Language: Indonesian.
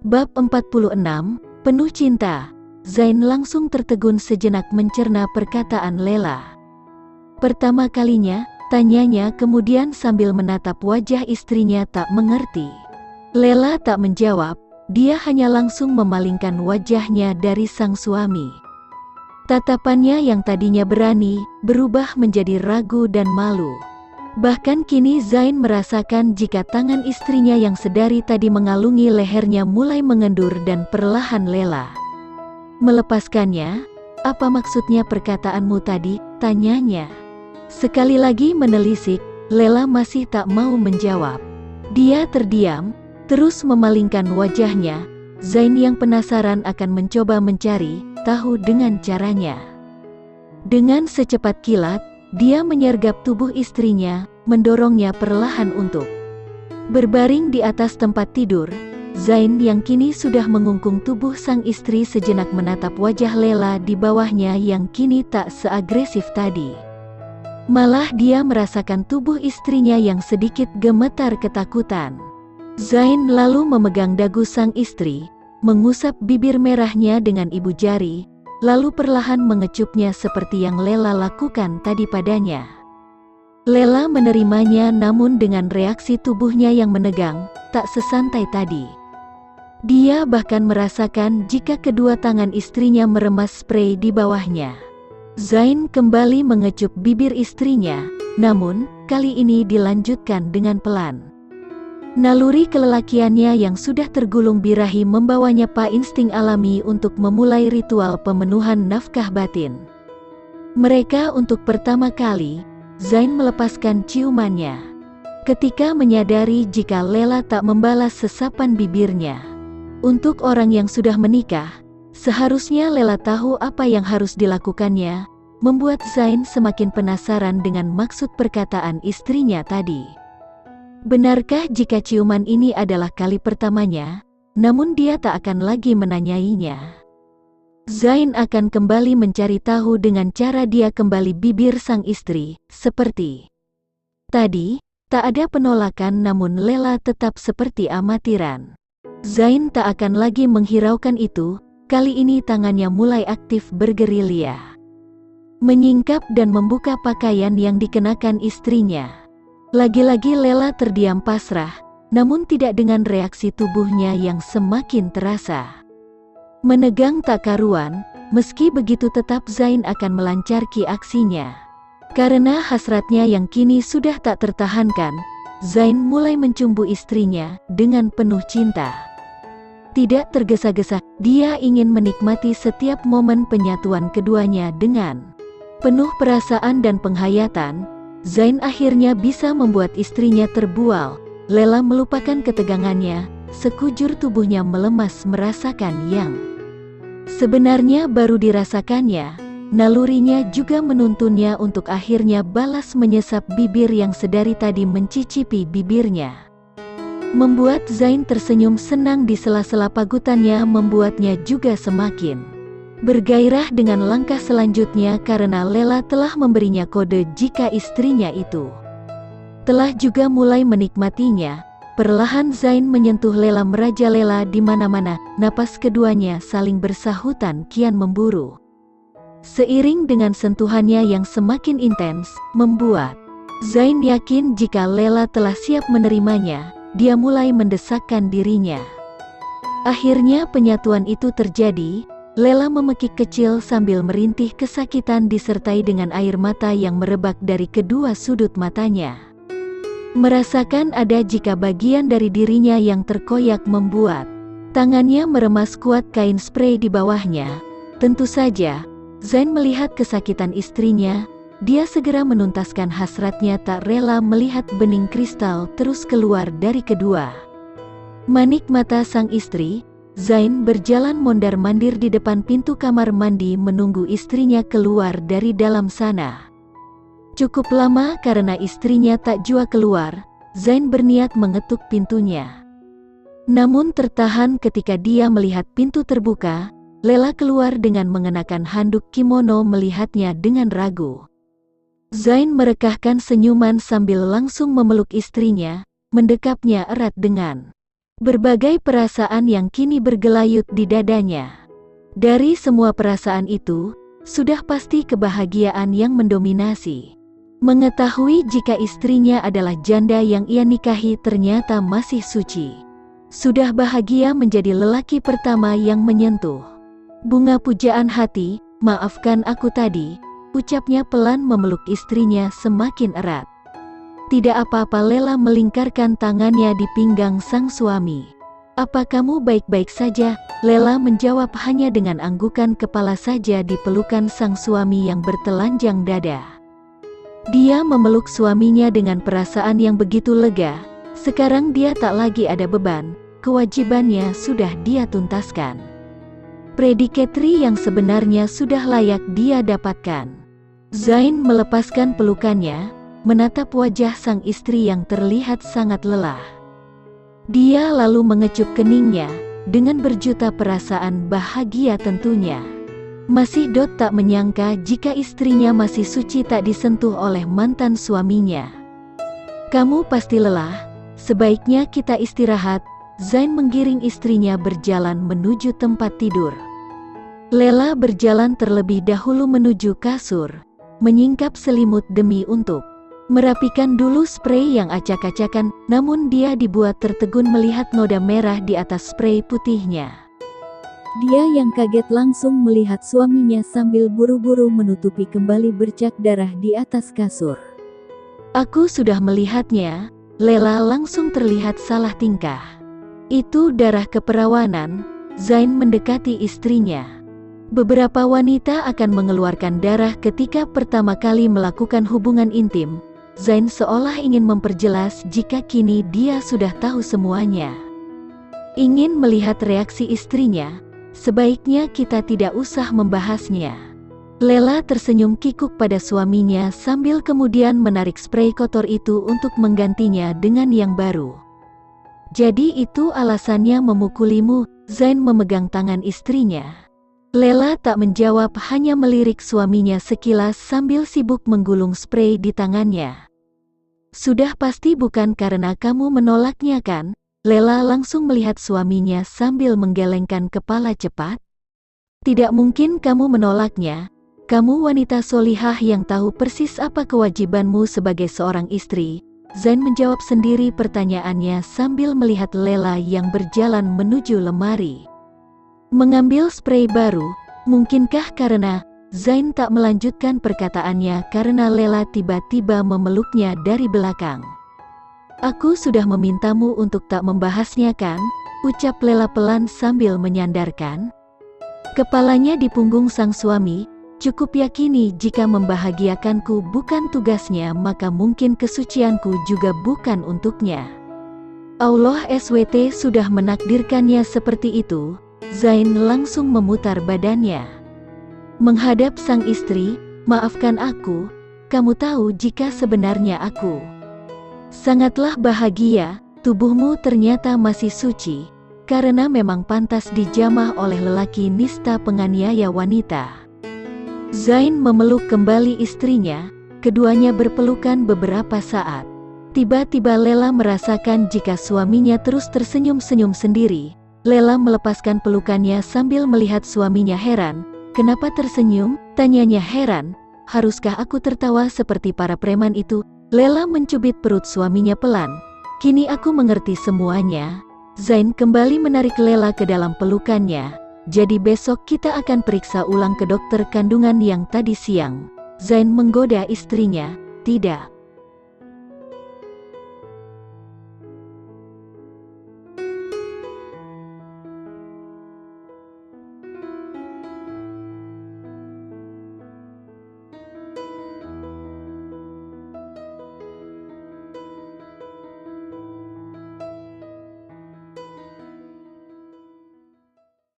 Bab 46, Penuh Cinta. Zain langsung tertegun sejenak mencerna perkataan Lela. Pertama kalinya, tanyanya kemudian sambil menatap wajah istrinya tak mengerti. Lela tak menjawab, dia hanya langsung memalingkan wajahnya dari sang suami. Tatapannya yang tadinya berani, berubah menjadi ragu dan malu. Bahkan kini Zain merasakan jika tangan istrinya yang sedari tadi mengalungi lehernya mulai mengendur dan perlahan Lela melepaskannya. "Apa maksudnya perkataanmu tadi?" tanyanya. Sekali lagi menelisik, Lela masih tak mau menjawab. Dia terdiam, terus memalingkan wajahnya. Zain yang penasaran akan mencoba mencari tahu dengan caranya. Dengan secepat kilat, dia menyergap tubuh istrinya, mendorongnya perlahan untuk berbaring di atas tempat tidur. Zain yang kini sudah mengungkung tubuh sang istri sejenak menatap wajah Lela di bawahnya yang kini tak seagresif tadi. Malah dia merasakan tubuh istrinya yang sedikit gemetar ketakutan. Zain lalu memegang dagu sang istri, mengusap bibir merahnya dengan ibu jari, lalu perlahan mengecupnya seperti yang Lela lakukan tadi padanya. Lela menerimanya namun dengan reaksi tubuhnya yang menegang, tak sesantai tadi. Dia bahkan merasakan jika kedua tangan istrinya meremas sprei di bawahnya. Zain kembali mengecup bibir istrinya, namun kali ini dilanjutkan dengan pelan. Naluri kelelakiannya yang sudah tergulung birahi membawanya pada insting alami untuk memulai ritual pemenuhan nafkah batin. Mereka untuk pertama kali, Zain melepaskan ciumannya. Ketika menyadari jika Lela tak membalas sesapan bibirnya. Untuk orang yang sudah menikah, seharusnya Lela tahu apa yang harus dilakukannya, membuat Zain semakin penasaran dengan maksud perkataan istrinya tadi. Benarkah jika ciuman ini adalah kali pertamanya, namun dia tak akan lagi menanyainya. Zain akan kembali mencari tahu dengan cara dia kembali bibir sang istri, seperti tadi, tak ada penolakan namun Lela tetap seperti amatiran. Zain tak akan lagi menghiraukan itu, kali ini tangannya mulai aktif bergerilya. Menyingkap dan membuka pakaian yang dikenakan istrinya. Lagi-lagi Lela terdiam pasrah, namun tidak dengan reaksi tubuhnya yang semakin terasa menegang tak karuan. Meski begitu tetap Zain akan melancarki aksinya. Karena hasratnya yang kini sudah tak tertahankan, Zain mulai mencumbu istrinya dengan penuh cinta. Tidak tergesa-gesa, dia ingin menikmati setiap momen penyatuan keduanya dengan penuh perasaan dan penghayatan. Zain akhirnya bisa membuat istrinya terbual. Lela melupakan ketegangannya, sekujur tubuhnya melemas merasakan yang sebenarnya baru dirasakannya. Nalurinya juga menuntunnya untuk akhirnya balas menyesap bibir yang sedari tadi mencicipi bibirnya. Membuat Zain tersenyum senang di sela-sela pagutannya, membuatnya juga semakin bergairah dengan langkah selanjutnya karena Lela telah memberinya kode jika istrinya itu telah juga mulai menikmatinya. Perlahan Zain menyentuh Lela, merajalela di mana-mana. Napas keduanya saling bersahutan kian memburu. Seiring dengan sentuhannya yang semakin intens, membuat Zain yakin jika Lela telah siap menerimanya. Dia mulai mendesakkan dirinya. Akhirnya penyatuan itu terjadi. Lela memekik kecil sambil merintih kesakitan disertai dengan air mata yang merebak dari kedua sudut matanya. Merasakan ada jika bagian dari dirinya yang terkoyak, membuat tangannya meremas kuat kain sprei di bawahnya. Tentu saja, Zain melihat kesakitan istrinya. Dia segera menuntaskan hasratnya, tak rela melihat bening kristal terus keluar dari kedua manik mata sang istri. Zain berjalan mondar-mandir di depan pintu kamar mandi menunggu istrinya keluar dari dalam sana. Cukup lama karena istrinya tak jua keluar. Zain berniat mengetuk pintunya, namun tertahan ketika dia melihat pintu terbuka. Lela keluar dengan mengenakan handuk kimono, melihatnya dengan ragu. Zain merekahkan senyuman sambil langsung memeluk istrinya, mendekapnya erat dengan berbagai perasaan yang kini bergelayut di dadanya. Dari semua perasaan itu, sudah pasti kebahagiaan yang mendominasi. Mengetahui jika istrinya adalah janda yang ia nikahi ternyata masih suci. Sudah bahagia menjadi lelaki pertama yang menyentuh. Bunga pujaan hati, maafkan aku tadi, ucapnya pelan memeluk istrinya semakin erat. Tidak apa-apa, Lela melingkarkan tangannya di pinggang sang suami. Apa kamu baik-baik saja? Lela menjawab hanya dengan anggukan kepala saja di pelukan sang suami yang bertelanjang dada. Dia memeluk suaminya dengan perasaan yang begitu lega. Sekarang dia tak lagi ada beban, kewajibannya sudah dia tuntaskan. Predikatri yang sebenarnya sudah layak dia dapatkan. Zain melepaskan pelukannya, menatap wajah sang istri yang terlihat sangat lelah. Dia lalu mengecup keningnya, dengan berjuta perasaan bahagia tentunya. Masih tak menyangka jika istrinya masih suci tak disentuh oleh mantan suaminya. Kamu pasti lelah, sebaiknya kita istirahat. Zain menggiring istrinya berjalan menuju tempat tidur. Lela berjalan terlebih dahulu menuju kasur, menyingkap selimut demi untuk merapikan dulu sprei yang acak-acakan, namun dia dibuat tertegun melihat noda merah di atas sprei putihnya. Dia yang kaget langsung melihat suaminya sambil buru-buru menutupi kembali bercak darah di atas kasur. Aku sudah melihatnya, Lela langsung terlihat salah tingkah. Itu darah keperawanan. Zain mendekati istrinya. Beberapa wanita akan mengeluarkan darah ketika pertama kali melakukan hubungan intim. Zain seolah ingin memperjelas jika kini dia sudah tahu semuanya. Ingin melihat reaksi istrinya, sebaiknya kita tidak usah membahasnya. Lela tersenyum kikuk pada suaminya sambil kemudian menarik sprei kotor itu untuk menggantinya dengan yang baru. Jadi itu alasannya memukulimu? Zain memegang tangan istrinya. Lela tak menjawab, hanya melirik suaminya sekilas sambil sibuk menggulung sprei di tangannya. Sudah pasti bukan karena kamu menolaknya kan? Lela langsung melihat suaminya sambil menggelengkan kepala cepat. Tidak mungkin kamu menolaknya. Kamu wanita solihah yang tahu persis apa kewajibanmu sebagai seorang istri. Zain menjawab sendiri pertanyaannya sambil melihat Lela yang berjalan menuju lemari. Mengambil sprei baru, mungkinkah karena Zain tak melanjutkan perkataannya karena Lela tiba-tiba memeluknya dari belakang. Aku sudah memintamu untuk tak membahasnya kan? Ucap Lela pelan sambil menyandarkan kepalanya di punggung sang suami. Cukup yakini jika membahagiakanku bukan tugasnya, maka mungkin kesucianku juga bukan untuknya. Allah SWT sudah menakdirkannya seperti itu. Zain langsung memutar badannya menghadap sang istri. Maafkan aku, kamu tahu jika sebenarnya aku sangatlah bahagia. Tubuhmu ternyata masih suci, karena memang pantas dijamah oleh lelaki nista penganiaya wanita. Zain memeluk kembali istrinya, keduanya berpelukan beberapa saat. Tiba-tiba Lela merasakan jika suaminya terus tersenyum-senyum sendiri. Lela melepaskan pelukannya sambil melihat suaminya heran. Kenapa tersenyum? Tanyanya heran. Haruskah aku tertawa seperti para preman itu? Lela mencubit perut suaminya pelan. Kini aku mengerti semuanya. Zain kembali menarik Lela ke dalam pelukannya. Jadi besok kita akan periksa ulang ke dokter kandungan yang tadi siang. Zain menggoda istrinya. Tidak.